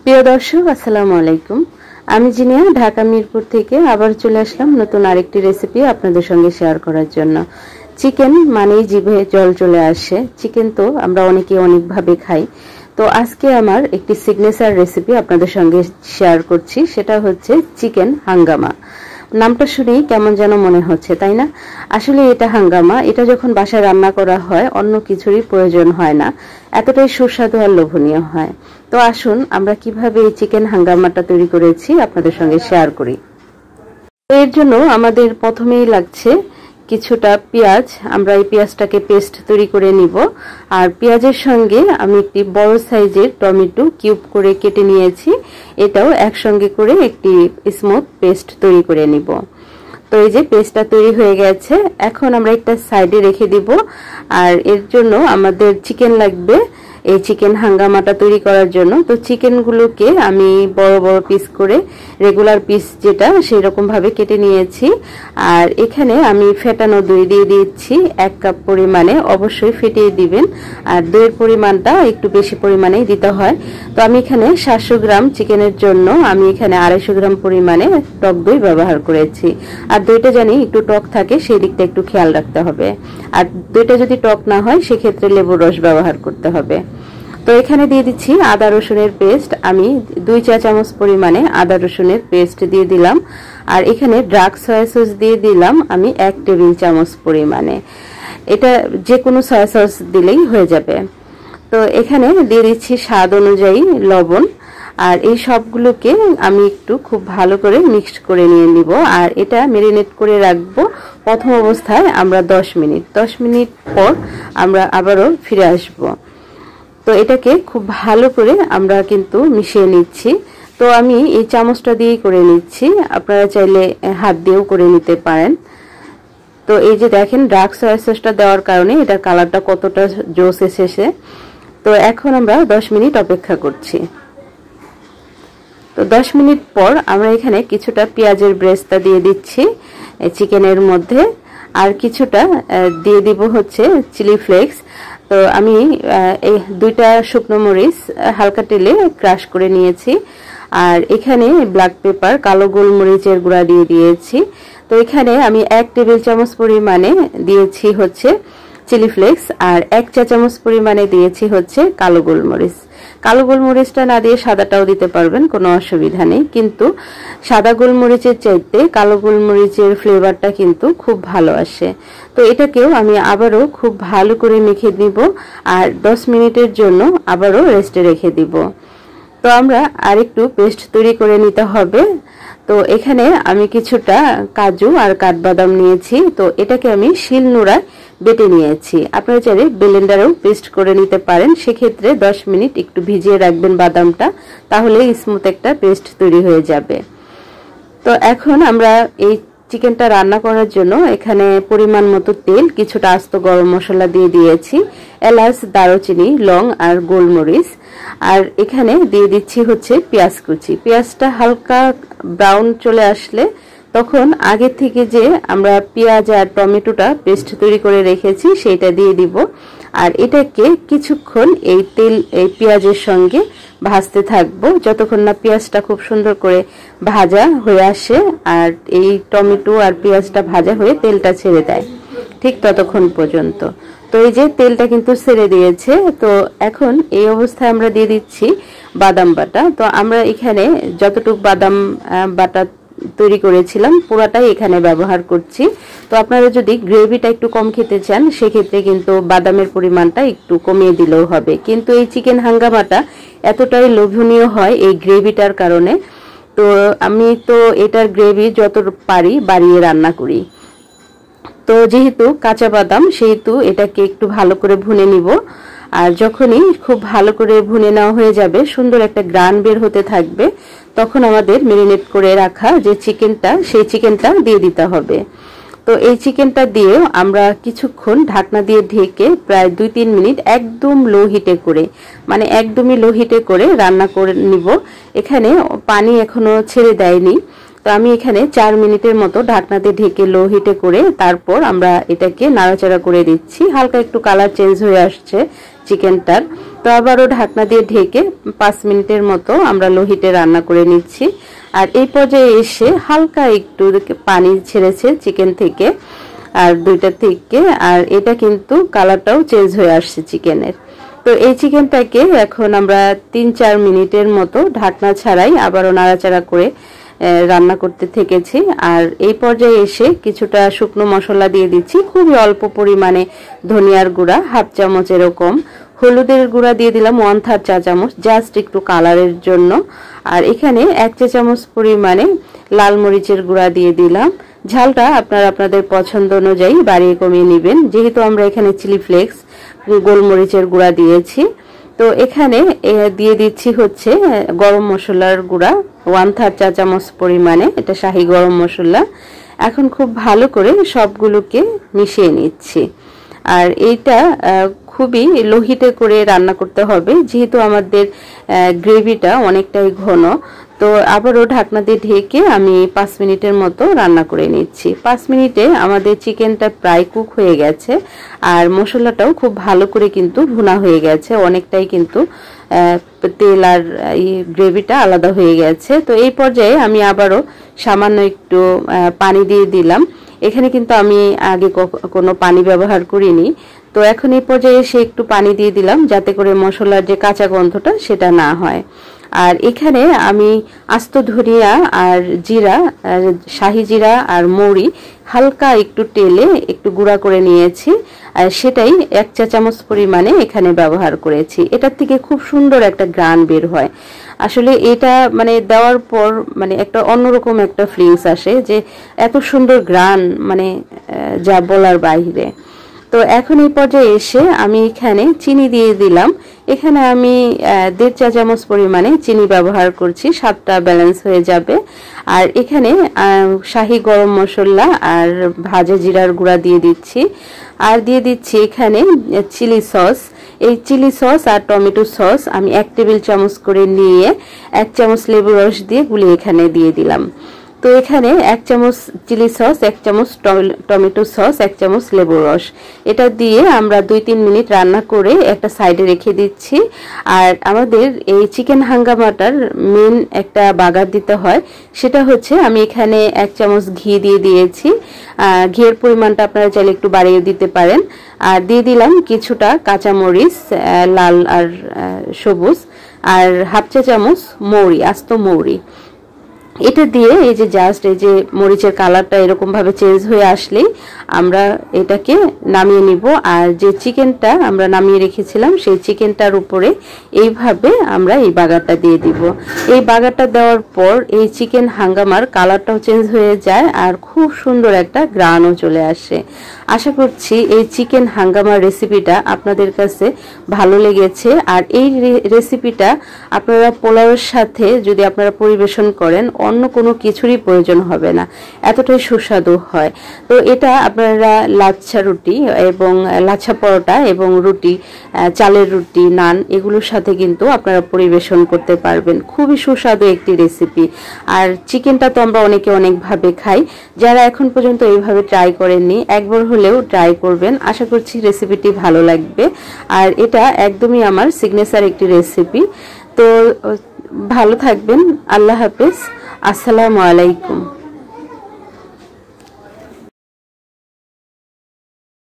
প্রিয় দর্শক আসসালামু আলাইকুম। আমি জিনিয়া ঢাকা মিরপুর থেকে আবার চলে আসলাম নতুন আরেকটি রেসিপি আপনাদের সঙ্গে শেয়ার করার জন্য। চিকেন মানেই জিভে জল চলে আসে। চিকেন তো আমরা অনেকে অনেকভাবে খাই। তো আজকে আমার একটি সিগনেচার রেসিপি আপনাদের সঙ্গে শেয়ার করছি, সেটা হচ্ছে চিকেন হাঙ্গামা। নামটা শুনেই কেমন যেন মনে হচ্ছে, তাই না? আসলে এটা হাঙ্গামা। এটা যখন বাসায় রান্না করা হয় অন্য কিছুরই প্রয়োজন হয় না, এতটাই সুস্বাদু আর লোভনীয় হয়। তো আসুন আমরা কিভাবে এই চিকেন হাঙ্গামাটা তৈরি করেছি আপনাদের সঙ্গে শেয়ার করি। এর জন্য আমাদের প্রথমেই লাগছে কিছুটা পেঁয়াজ। আমরা এই পেঁয়াজটাকে পেস্ট তৈরি করে নিব। আর পেঁয়াজের সঙ্গে আমি একটি বড় সাইজের টমেটো কিউব করে কেটে নিয়েছি, এটাও একসঙ্গে করে একটি স্মুথ পেস্ট তৈরি করে নিব। তো এই যে পেস্টটা তৈরি হয়ে গেছে, এখন আমরা একটা সাইডে রেখে দিব। আর এর জন্য আমাদের চিকেন লাগবে এই চিকেন হাঙ্গামাটা তৈরি করার জন্য। তো চিকেনগুলোকে আমি বড় বড় পিস করে, রেগুলার পিস যেটা সেই রকম ভাবে কেটে নিয়েছি। আর এখানে আমি ফেটানো দই দিয়ে দিচ্ছি 1 কাপ পরিমাণে। অবশ্যই ফেটিয়ে দিবেন, আর দইয়ের পরিমাণটা একটু বেশি পরিমাণেই দিতে হয়। তো আমি এখানে 700 গ্রাম চিকেনের জন্য আমি এখানে 250 গ্রাম পরিমাণে টক দই ব্যবহার করেছি। আর দইটা জানি একটু টক থাকে, সেই দিকটা একটু খেয়াল রাখতে হবে। আর দইটা যদি টক না হয় সেক্ষেত্রে লেবুর রস ব্যবহার করতে হবে। তো এখানে দিয়ে দিচ্ছি আদা রসুনের পেস্ট। আমি 2 চা চামচ পরিমাণে আদা রসুনের পেস্ট দিয়ে দিলাম। আর এখানে ডার্ক সয়া সস দিয়ে দিলাম আমি 1 টেবিল চামচ পরিমাণে। এটা যে কোনো সয়া সস দিলেই হয়ে যাবে। তো এখানে দিয়ে দিচ্ছি স্বাদ অনুযায়ী লবণ। আর এই সবগুলোকে আমি একটু খুব ভালো করে মিক্সড করে নিয়ে নিব। আর এটা ম্যারিনেট করে রাখবো প্রথম অবস্থায় আমরা 10 মিনিট। 10 মিনিট পর আমরা আবারও ফিরে আসব। তো এটাকে খুব ভালো করে আমরা কিন্তু মিশিয়ে নিচ্ছি। তো আমি এই চামচটা দিয়েই করে নিচ্ছি, আপনারা চাইলে হাত দিয়েও করে নিতে পারেন। তো এই যে দেখেন ডার্ক সয়া সসটা দেওয়ার কারণে এটার কালারটা কতটা জোস এসেছে। তো এখন আমরা 10 মিনিট অপেক্ষা করছি। তো 10 মিনিট পর আমরা এখানে কিছুটা পেঁয়াজের ব্রেস্তা দিয়ে দিচ্ছি চিকেনের মধ্যে। আর কিছুটা দিয়ে দিব হচ্ছে চিলি ফ্লেক্স। তো আমি এই 2টা শুকনো মরিচ হালকা তেলে ক্রাশ করে নিয়েছি। আর এখানে ব্ল্যাক পেপার, কালো গোলমরিচের গুঁড়া দিয়ে দিয়েছি। তো এখানে আমি 1 টেবিল চামচ পরিমাণে দিয়েছি হচ্ছে চিলি ফ্লেক্স, আর 1 চা চামচ পরিমাণে দিয়েছি হচ্ছে কালো গোলমরিচ। কালো গোলমরিচটা না দিয়ে সাদাটাও দিতে পারবেন, কোনো অসুবিধা নেই। কিন্তু সাদা গোলমরিচের চাইতে কালো গোলমরিচের ফ্লেভারটা কিন্তু খুব ভালো আসে। তো এটাকেও আমি আবারও খুব ভালো করে মেখে দিব। আর 10 মিনিটের জন্য আবারও রেস্টে রেখে দিব। তো আমরা আরেকটু পেস্ট তৈরি করে নিতে হবে। তো এখানে আমি কিছুটা কাজু আর কাঠবাদাম নিয়েছি। তো এটাকে আমি শিলনোড়ায় বেটে নিয়েছি। আপনারা চাইলে ব্লেন্ডারেও পেস্ট করে নিতে পারেন। সেক্ষেত্রে 10 মিনিট একটু ভিজিয়ে রাখবেন বাদামটা, তাহলে স্মুথ একটা পেস্ট তৈরি হয়ে যাবে। তো এখন আমরা এই চিকেনটা রান্না করার জন্য এখানে পরিমাণ মতো তেল, কিছুটা আস্ত গরম মশলা দিয়ে দিয়েছি, এলাচ, দারুচিনি, লং আর গোলমরিচ। আর এখানে দিয়ে দিচ্ছি হচ্ছে পেঁয়াজ কুচি। পেঁয়াজটা হালকা ব্রাউন চলে আসলে তখন আগে থেকে যে আমরা পেঁয়াজ আর টমেটোটা পেস্ট তৈরি করে রেখেছি সেইটা দিয়ে দিব। আর এটাকে কিছুক্ষণ এই পেঁয়াজের সঙ্গে ভাজতে থাকবো, যতক্ষণ না পেঁয়াজটা খুব সুন্দর করে ভাজা হয়ে আসে আর এই টমেটো আর পেঁয়াজটা ভাজা হয়ে তেলটা ছেড়ে দেয়, ঠিক ততক্ষণ পর্যন্ত। তো এই যে তেলটা কিন্তু ছেড়ে দিয়েছে। তো এখন এই অবস্থায় আমরা দিয়ে দিচ্ছি বাদাম বাটা। তো আমরা এখানে যতটুকু বাদাম বাটা তৈরি করেছিলাম পুরাটাই এখানে ব্যবহার করছি। তো আপনারা যদি গ্রেভিটা একটু কম খেতে চান সেক্ষেত্রে কিন্তু বাদামের পরিমাণটা একটু কমিয়ে দিলেও হবে। কিন্তু এই চিকেন হাঙ্গামাটা এতটাই লোভনীয় হয় এই গ্রেভিটার কারণে। তো আমি তো এটার গ্রেভি যত পারি বাড়িয়ে রান্না করি। তো যেহেতু কাঁচা বাদাম সেহেতু এটাকে একটু ভালো করে ভুনে নিব। আর যখনই খুব ভালো করে ভুনে নেওয়া হয়ে যাবে, সুন্দর একটা গ্রান বের হতে থাকবে, তখন আমাদের ম্যারিনেট করে রাখা যে চিকেনটা সেই চিকেনটা দিয়ে দিতে হবে। তো এই চিকেনটা দিয়েও আমরা কিছুক্ষণ ঢাকনা দিয়ে ঢেকে প্রায় 2-3 মিনিট একদম লো হিটে করে, মানে একদমই লো হিটে করে রান্না করে নিব। এখানে পানি এখনো ছেড়ে দেয়নি। তো আমি এখানে 4 মিনিটের মতো ঢাকনা দিয়ে ঢেকে লো হিটে করে তারপর আমরা এটাকে নাড়াচাড়া করে দিচ্ছি। হালকা একটু কালার চেঞ্জ হয়ে আসছে চিকেনটার। তো আবারও ঢাকনা দিয়ে ঢেকে 5 মিনিটের মতো আমরা লো হিটে রান্না করে নিচ্ছি। আর এই পর্যায়ে এসে হালকা একটু পানি ছেড়েছে চিকেন থেকে আর দুইটা থেকে, আর এটা কিন্তু কালারটাও চেঞ্জ হয়ে আসছে চিকেনের। তো এই চিকেনটাকে এখন আমরা 3-4 মিনিটের মতো ঢাকনা ছাড়াই আবারও নাড়াচাড়া করে রান্না করতে থেকেছি। আর এই পর্যায়ে এসে কিছুটা শুকনো মশলা দিয়ে দিচ্ছি, খুবই অল্প পরিমাণে ধনিয়ার গুঁড়া 1/2 চামচ এরকম, হলুদের গুঁড়া দিয়ে দিলাম 1/3 চা চামচ জাস্ট একটু কালারের জন্য। আর এখানে 1 চা চামচ পরিমাণে লাল মরিচের গুঁড়া দিয়ে দিলাম। ঝালটা আপনারা আপনাদের পছন্দ অনুযায়ী বাড়িয়ে কমিয়ে নেবেন, যেহেতু আমরা এখানে চিলি ফ্লেক্স গোলমরিচের গুঁড়া দিয়েছি। তো এখানে দিয়ে দিচ্ছি হচ্ছে গরম মশলার গুঁড়া 1/3 চা চামচ পরিমাণে, এটা শাহী গরম মশলা। এখন খুব ভালো করে সবগুলোকে মিশিয়ে নিচ্ছি। আর এইটা খুবই লো হিটে করে রান্না করতে হবে, যেহেতু আমাদের গ্রেভিটা অনেকটাই ঘন। তো আবারও ঢাকনা দিয়ে ঢেকে আমি 5 মিনিটের মতো রান্না করে নিচ্ছি। 5 মিনিটে আমাদের চিকেনটা প্রায় কুক হয়ে গেছে আর মশলাটাও খুব ভালো করে কিন্তু ভুনা হয়ে গেছে, অনেকটাই কিন্তু তেল আর গ্রেভিটা আলাদা হয়ে গেছে। তো এই পর্যায়ে আমি আবারও সামান্য একটু পানি দিয়ে দিলাম। এখানে কিন্তু আমি আগে কোনো পানি ব্যবহার করিনি। তো এখন এই পর্যায়ে এসে একটু পানি দিয়ে দিলাম, যাতে করে মশলার যে কাঁচা গন্ধটা সেটা না হয়। আর এখানে আমি আস্ত ধনিয়া আর জিরা, শাহি জিরা আর মৌরি হালকা একটু তেলে একটু গুঁড়া করে নিয়েছি, আর সেটাই 1 চা চামচ পরিমাণে এখানে ব্যবহার করেছি। এটার থেকে খুব সুন্দর একটা ঘ্রাণ বের হয়। আসলে এটা মানে দেওয়ার পর মানে একটা অন্যরকম একটা ফিলিংস আসে, যে এত সুন্দর ঘ্রাণ মানে যা বলার বাইরে। তো এখন এই পর্যায়ে এসে আমি এখানে চিনি দিয়ে দিলাম। এখানে আমি 1.5 চা চামচ পরিমাণে চিনি ব্যবহার করছি, স্বাদটা ব্যালেন্স হয়ে যাবে। আর এখানে শাহী গরম মশলা আর ভাজা জিরার গুঁড়া দিয়ে দিচ্ছি। আর দিয়ে দিচ্ছি এখানে চিলি সস। এই চিলি সস আর টমেটো সস আমি 1 টেবিল চামচ করে নিয়ে 1 চামচ লেবু রস দিয়ে গুলিয়ে এখানে দিয়ে দিলাম। তো এখানে 1 চামচ চিলি সস, 1 চামচ টমেটো সস, 1 চামচ লেবু রস, এটা দিয়ে আমরা 2-3 মিনিট রান্না করে একটা সাইডে রেখে দিচ্ছি। আর আমাদের এই চিকেন হাঙ্গামাটার মেন একটা বাগার দিতে হয়, সেটা হচ্ছে আমি এখানে 1 চামচ ঘি দিয়ে দিয়েছি। ঘিয়ের পরিমাণটা আপনারা চাইলে একটু বাড়িয়ে দিতে পারেন। আর দিয়ে দিলাম কিছুটা কাঁচামরিচ, লাল আর সবুজ, আর 1/2 চা চামচ মৌরি, আস্ত মৌরি। এটা দিয়ে এই যে জাস্ট এই যে মরিচের কালারটা এরকম ভাবে চেঞ্জ হয়ে আসলেই আমরা এটাকে নামিয়ে নিব। আর যে চিকেনটা আমরা নামিয়ে রেখেছিলাম সেই চিকেনটার উপরে এইভাবে আমরা এই বাগারটা দিয়ে দিব। এই বাগারটা দেওয়ার পর এই চিকেন হাঙ্গামার কালারটাও চেঞ্জ হয়ে যায় আর খুব সুন্দর একটা ঘ্রাণও চলে আসে। আশা করছি এই চিকেন হাঙ্গামার রেসিপিটা আপনাদের কাছে ভালো লেগেছে। আর এই রেসিপিটা আপনারা পোলাওয়ের সাথে যদি আপনারা পরিবেশন করেন, অন্য কোনো কিছুরই প্রয়োজন হবে না, এতটাই সুস্বাদু হয়। তো এটা আপনারা লাচ্ছা রুটি এবং লাচ্ছা পরোটা এবং রুটি, চালের রুটি, নান এগুলোর সাথে কিন্তু আপনারা পরিবেশন করতে পারবেন। খুবই সুস্বাদু একটি রেসিপি। আর চিকেনটা তো আমরা অনেকে অনেকভাবে খাই, যারা এখন পর্যন্ত এইভাবে ট্রাই করেননি একবার হলেও ট্রাই করবেন। আশা করছি রেসিপিটি ভালো লাগবে। আর এটা একদমই আমার সিগনেচার একটি রেসিপি। তো ভালো থাকবেন, আল্লাহ হাফেজ, আসসালামু আলাইকুম।